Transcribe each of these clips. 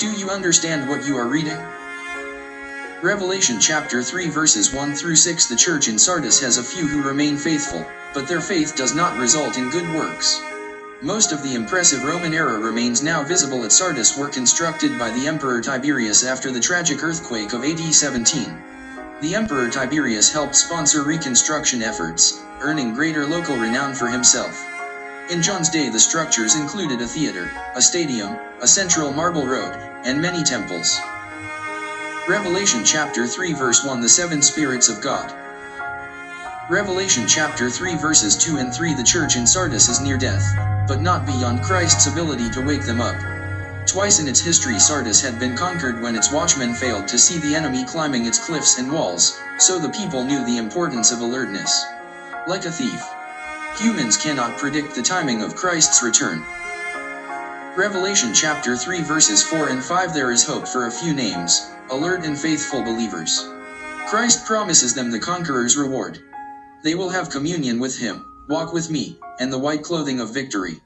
Do you understand what you are reading? Revelation chapter 3 verses 1 through 6. The church in Sardis has a few who remain faithful, but their faith does not result in good works. Most of the impressive Roman era remains now visible at Sardis were constructed by the Emperor Tiberius after the tragic earthquake of AD 17. The Emperor Tiberius helped sponsor reconstruction efforts, earning greater local renown for himself. In John's day the structures included a theater, a stadium, a central marble road, and many temples. Revelation chapter 3 verse 1. The seven spirits of God. Revelation chapter 3 verses 2 and 3. The church in Sardis is near death, but not beyond Christ's ability to wake them up. Twice in its history Sardis had been conquered when its watchmen failed to see the enemy climbing its cliffs and walls, so the people knew the importance of alertness. Like a thief, humans cannot predict the timing of Christ's return. Revelation chapter 3 verses 4 and 5. There is hope for a few names, alert and faithful believers. Christ promises them the conqueror's reward. They will have communion with him, walk with me, and the white clothing of victory.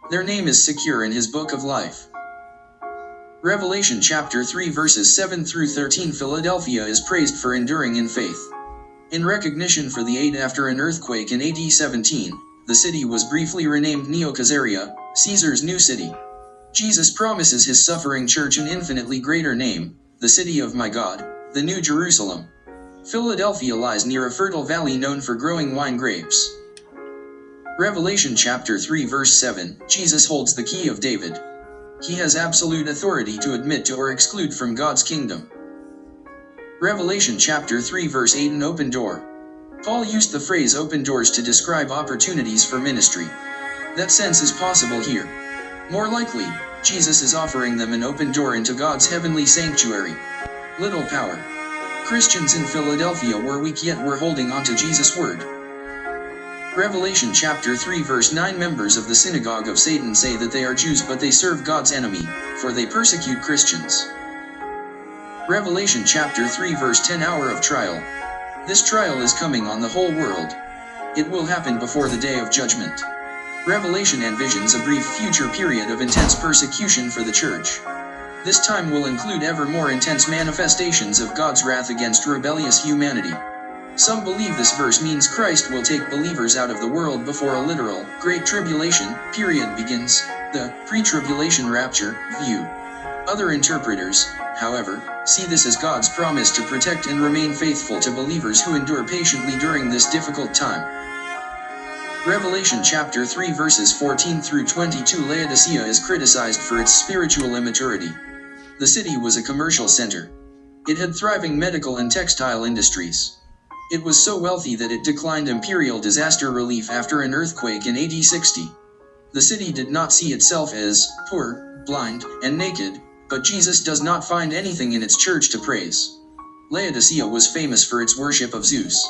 Their name is secure in his book of life. Revelation chapter 3 verses 7 through 13. Philadelphia is praised for enduring in faith. In recognition for the aid after an earthquake in AD 17, the city was briefly renamed Neo-Caesarea, Caesar's new city. Jesus promises his suffering church an infinitely greater name, the city of my God, the New Jerusalem. Philadelphia lies near a fertile valley known for growing wine grapes. Revelation chapter 3 verse 7. Jesus holds the key of David. He has absolute authority to admit to or exclude from God's kingdom. Revelation chapter 3 verse 8. An open door. Paul used the phrase open doors to describe opportunities for ministry. That sense is possible here. More likely, Jesus is offering them an open door into God's heavenly sanctuary. Little power. Christians in Philadelphia were weak yet were holding on to Jesus' word. Revelation chapter 3 verse 9. Members of the synagogue of Satan say that they are Jews but they serve God's enemy, for they persecute Christians. Revelation chapter 3 verse 10. Hour of trial. This trial is coming on the whole world. It will happen before the day of judgment. Revelation envisions a brief future period of intense persecution for the church. This time will include ever more intense manifestations of God's wrath against rebellious humanity. Some believe this verse means Christ will take believers out of the world before a literal, Great Tribulation, period begins, the pre-tribulation rapture view. Other interpreters, however, see this as God's promise to protect and remain faithful to believers who endure patiently during this difficult time. Revelation chapter 3 verses 14 through 22. Laodicea is criticized for its spiritual immaturity. The city was a commercial center. It had thriving medical and textile industries. It was so wealthy that it declined imperial disaster relief after an earthquake in AD 60. The city did not see itself as poor, blind, and naked, but Jesus does not find anything in its church to praise. Laodicea was famous for its worship of Zeus.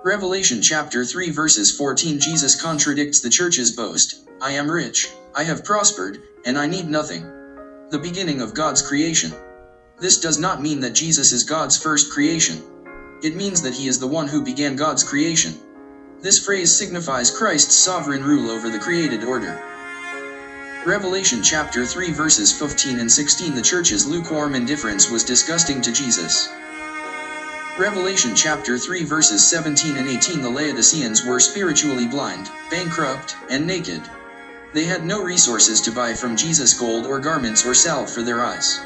Revelation chapter 3 verses 14. Jesus contradicts the church's boast. I am rich, I have prospered, and I need nothing. The beginning of God's creation. This does not mean that Jesus is God's first creation. It means that he is the one who began God's creation. This phrase signifies Christ's sovereign rule over the created order. Revelation chapter 3 verses 15 and 16. The church's lukewarm indifference was disgusting to Jesus. Revelation chapter 3 verses 17 and 18. The Laodiceans were spiritually blind, bankrupt, and naked. They had no resources to buy from Jesus gold or garments or salve for their eyes.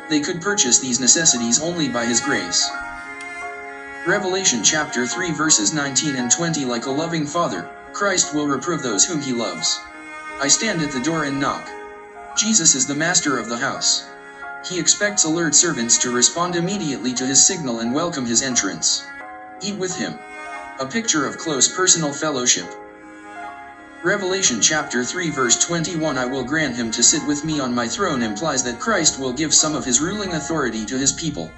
They could purchase these necessities only by his grace. Revelation chapter 3 verses 19 and 20. Like a loving father, Christ will reprove those whom he loves. I stand at the door and knock. Jesus is the master of the house. He expects alert servants to respond immediately to his signal and welcome his entrance. Eat with him. A picture of close personal fellowship. Revelation chapter 3 verse 21. I will grant him to sit with me on my throne implies that Christ will give some of his ruling authority to his people.